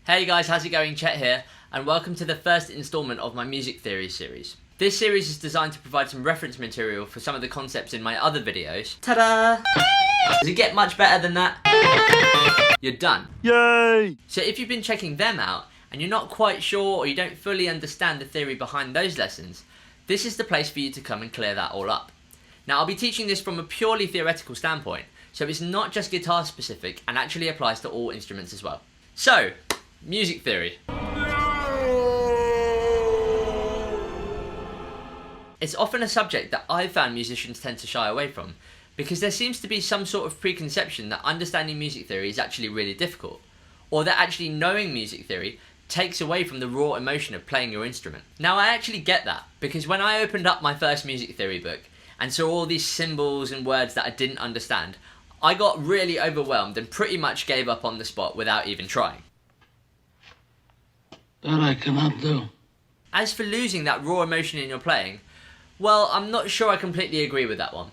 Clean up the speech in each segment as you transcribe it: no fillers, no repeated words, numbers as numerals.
Hey guys, how's it going? Chet here, and welcome to the first installment of my music theory series. This series is designed to provide some reference material for some of the concepts in my other videos. Ta-da! Does it get much better than that? You're done. Yay! So if you've been checking them out, and you're not quite sure or you don't fully understand the theory behind those lessons, this is the place for you to come and clear that all up. Now I'll be teaching this from a purely theoretical standpoint, so it's not just guitar specific and actually applies to all instruments as well. So, music theory. It's often a subject that I've found musicians tend to shy away from, because there seems to be some sort of preconception that understanding music theory is actually really difficult, or that actually knowing music theory takes away from the raw emotion of playing your instrument. Now I actually get that, because when I opened up my first music theory book and saw all these symbols and words that I didn't understand, I got really overwhelmed and pretty much gave up on the spot without even trying. That I cannot do. As for losing that raw emotion in your playing, well, I'm not sure I completely agree with that one.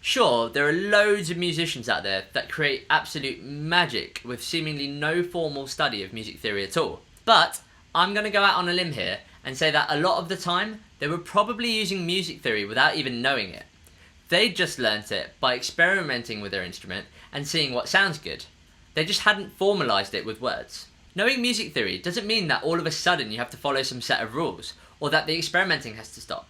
Sure, there are loads of musicians out there that create absolute magic with seemingly no formal study of music theory at all. But I'm going to go out on a limb here and say that a lot of the time, they were probably using music theory without even knowing it. They just learnt it by experimenting with their instrument and seeing what sounds good. They just hadn't formalised it with words. Knowing music theory doesn't mean that all of a sudden you have to follow some set of rules, or that the experimenting has to stop.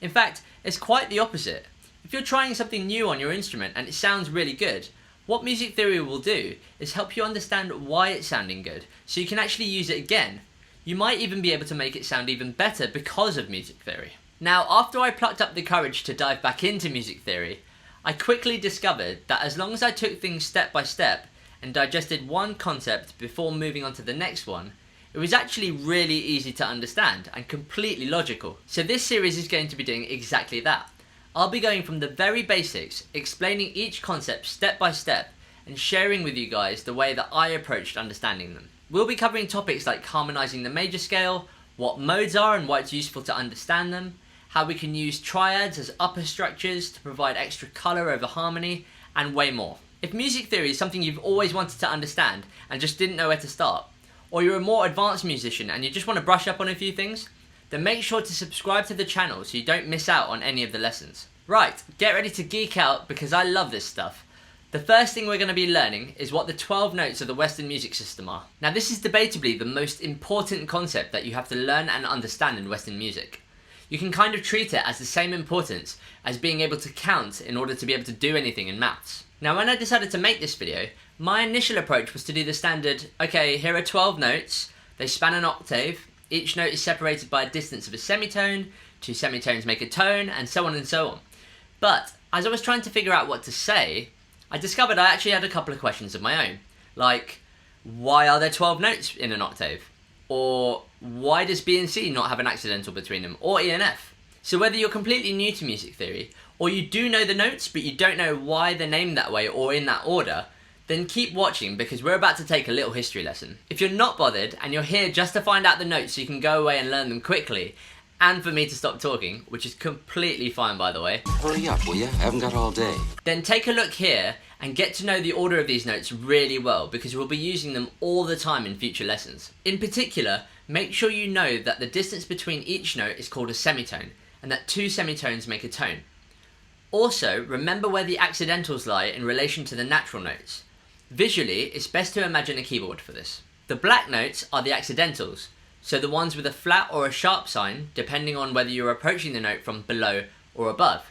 In fact, it's quite the opposite. If you're trying something new on your instrument and it sounds really good, what music theory will do is help you understand why it's sounding good, so you can actually use it again. You might even be able to make it sound even better because of music theory. Now, after I plucked up the courage to dive back into music theory, I quickly discovered that as long as I took things step by step and digested one concept before moving on to the next one, it was actually really easy to understand and completely logical. So this series is going to be doing exactly that. I'll be going from the very basics, explaining each concept step by step, and sharing with you guys the way that I approached understanding them. We'll be covering topics like harmonising the major scale, what modes are and why it's useful to understand them, how we can use triads as upper structures to provide extra colour over harmony, and way more. If music theory is something you've always wanted to understand and just didn't know where to start, or you're a more advanced musician and you just want to brush up on a few things, then make sure to subscribe to the channel so you don't miss out on any of the lessons. Right, get ready to geek out because I love this stuff. The first thing we're going to be learning is what the 12 notes of the Western music system are. Now this is debatably the most important concept that you have to learn and understand in Western music. You can kind of treat it as the same importance as being able to count in order to be able to do anything in maths. Now when I decided to make this video, my initial approach was to do the standard, okay, here are 12 notes, they span an octave, each note is separated by a distance of a semitone, two semitones make a tone, and so on and so on. But as I was trying to figure out what to say, I discovered I actually had a couple of questions of my own. Like, why are there 12 notes in an octave? Or why does B and C not have an accidental between them? Or E and F? So whether you're completely new to music theory, or you do know the notes but you don't know why they're named that way or in that order, then keep watching because we're about to take a little history lesson. If you're not bothered and you're here just to find out the notes so you can go away and learn them quickly, and for me to stop talking, which is completely fine by the way. Hurry up, will ya? I haven't got all day. Then take a look here and get to know the order of these notes really well because we'll be using them all the time in future lessons. In particular, make sure you know that the distance between each note is called a semitone and that two semitones make a tone. Also, remember where the accidentals lie in relation to the natural notes. Visually, it's best to imagine a keyboard for this. The black notes are the accidentals, so the ones with a flat or a sharp sign, depending on whether you're approaching the note from below or above.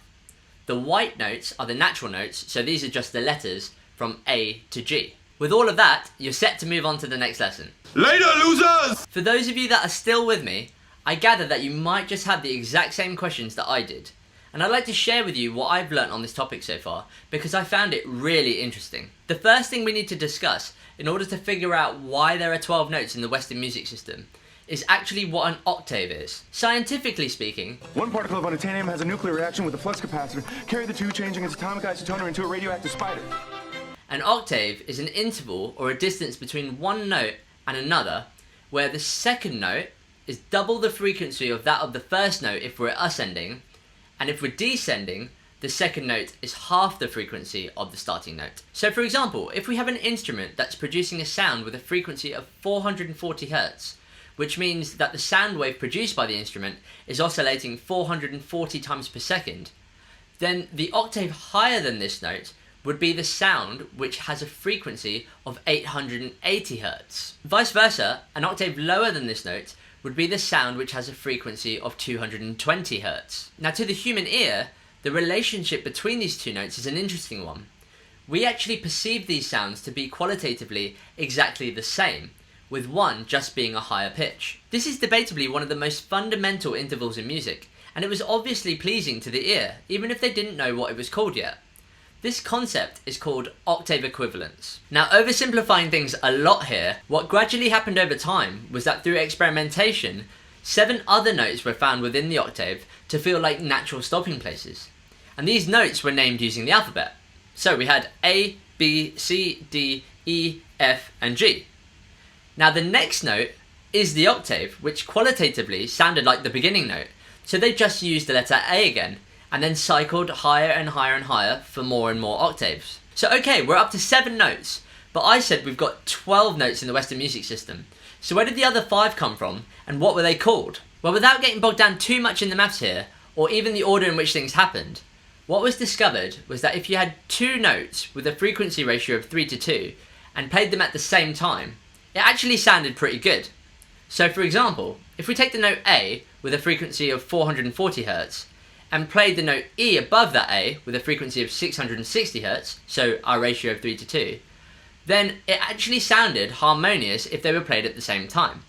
The white notes are the natural notes, so these are just the letters from A to G. With all of that, you're set to move on to the next lesson. Later, losers! For those of you that are still with me, I gather that you might just have the exact same questions that I did. And I'd like to share with you what I've learnt on this topic so far, because I found it really interesting. The first thing we need to discuss, in order to figure out why there are 12 notes in the Western music system, is actually what an octave is. Scientifically speaking, one particle of unobtainium has a nuclear reaction with a flux capacitor. Carry the two, changing its atomic isotoner into a radioactive spider. An octave is an interval or a distance between one note and another, where the second note is double the frequency of that of the first note if we're ascending, and if we're descending, the second note is half the frequency of the starting note. So for example, if we have an instrument that's producing a sound with a frequency of 440 Hz, which means that the sound wave produced by the instrument is oscillating 440 times per second, then the octave higher than this note would be the sound which has a frequency of 880 Hz. Vice versa, an octave lower than this note would be the sound which has a frequency of 220 Hz. Now to the human ear, the relationship between these two notes is an interesting one. We actually perceive these sounds to be qualitatively exactly the same, with one just being a higher pitch. This is debatably one of the most fundamental intervals in music, and it was obviously pleasing to the ear, even if they didn't know what it was called yet. This concept is called octave equivalence. Now, oversimplifying things a lot here, what gradually happened over time was that through experimentation, 7 other notes were found within the octave to feel like natural stopping places. And these notes were named using the alphabet. So we had A, B, C, D, E, F, and G. Now the next note is the octave, which qualitatively sounded like the beginning note. So they just used the letter A again, and then cycled higher and higher and higher for more and more octaves. So okay, we're up to 7 notes, but I said we've got 12 notes in the Western music system. So where did the other 5 come from, and what were they called? Well, without getting bogged down too much in the maths here, or even the order in which things happened, what was discovered was that if you had 2 notes with a frequency ratio of 3:2, and played them at the same time, it actually sounded pretty good. So for example, if we take the note A with a frequency of 440 Hz, and played the note E above that A with a frequency of 660 Hz, so our ratio of 3:2, then it actually sounded harmonious if they were played at the same time.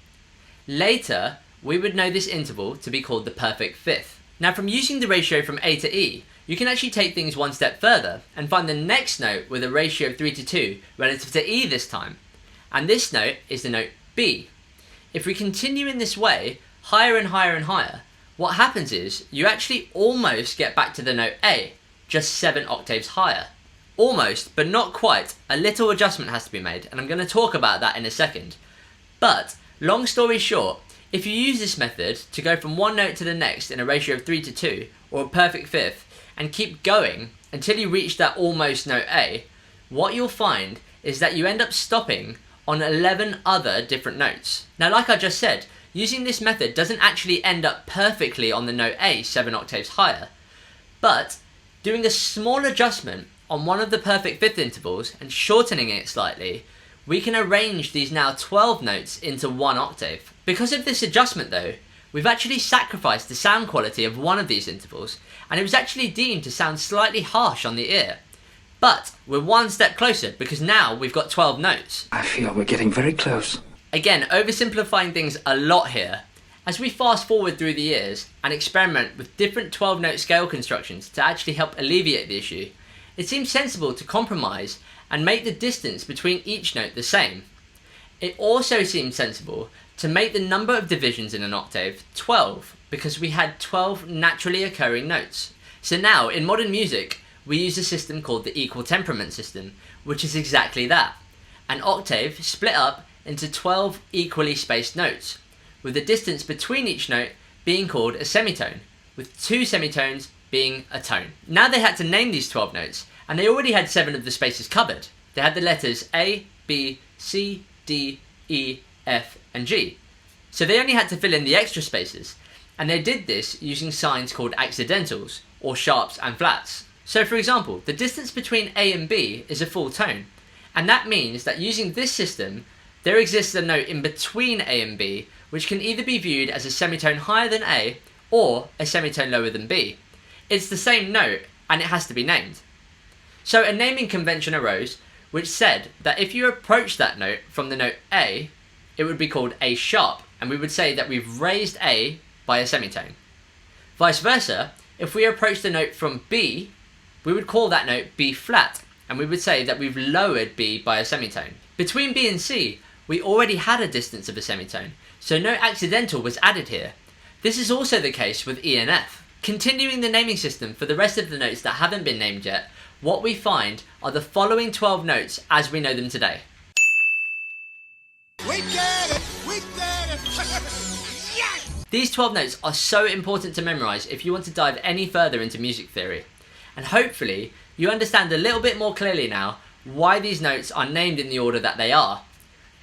Later, we would know this interval to be called the perfect fifth. Now from using the ratio from A to E, you can actually take things one step further and find the next note with a ratio of 3:2 relative to E this time. And this note is the note B. If we continue in this way, higher and higher and higher, what happens is you actually almost get back to the note A, just 7 octaves higher. Almost, but not quite. A little adjustment has to be made, and I'm going to talk about that in a second. But, long story short, if you use this method to go from one note to the next in a ratio of 3:2, or a perfect fifth, and keep going until you reach that almost note A, what you'll find is that you end up stopping on 11 other different notes. Now, like I just said, using this method doesn't actually end up perfectly on the note A 7 octaves higher, but doing a small adjustment on one of the perfect fifth intervals and shortening it slightly, we can arrange these now 12 notes into one octave. Because of this adjustment though, we've actually sacrificed the sound quality of one of these intervals, and it was actually deemed to sound slightly harsh on the ear. But we're one step closer because now we've got 12 notes. I feel we're getting very close. Again, oversimplifying things a lot here. As we fast forward through the years and experiment with different 12-note scale constructions to actually help alleviate the issue, it seems sensible to compromise and make the distance between each note the same. It also seems sensible to make the number of divisions in an octave 12 because we had 12 naturally occurring notes. So now, in modern music, we use a system called the equal temperament system, which is exactly that. An octave split up into 12 equally spaced notes, with the distance between each note being called a semitone, with 2 semitones being a tone. Now they had to name these 12 notes, and they already had 7 of the spaces covered. They had the letters A, B, C, D, E, F, and G. So they only had to fill in the extra spaces, and they did this using signs called accidentals, or sharps and flats. So for example, the distance between A and B is a full tone, and that means that using this system, there exists a note in between A and B, which can either be viewed as a semitone higher than A, or a semitone lower than B. It's the same note, and it has to be named. So a naming convention arose, which said that if you approach that note from the note A, it would be called A sharp, and we would say that we've raised A by a semitone. Vice versa, if we approach the note from B, we would call that note B flat, and we would say that we've lowered B by a semitone. Between B and C, we already had a distance of a semitone, so no accidental was added here. This is also the case with E and F. Continuing the naming system for the rest of the notes that haven't been named yet, what we find are the following 12 notes as we know them today. We did it! We did it! Yes! These 12 notes are so important to memorize if you want to dive any further into music theory. and hopefully you understand a little bit more clearly now why these notes are named in the order that they are.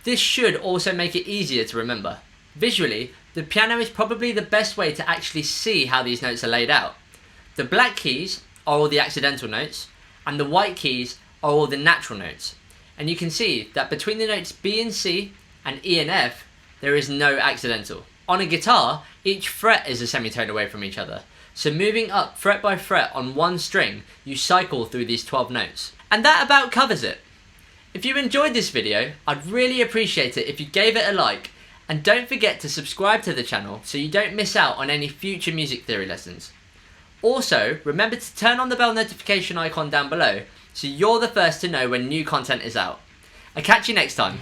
This should also make it easier to remember. Visually, the piano is probably the best way to actually see how these notes are laid out. The black keys are all the accidental notes, and the white keys are all the natural notes. And you can see that between the notes B and C and E and F, there is no accidental. On a guitar, each fret is a semitone away from each other. So moving up fret by fret on one string, you cycle through these 12 notes. And that about covers it. If you enjoyed this video, I'd really appreciate it if you gave it a like, and don't forget to subscribe to the channel so you don't miss out on any future music theory lessons. Also, remember to turn on the bell notification icon down below so you're the first to know when new content is out. I'll catch you next time.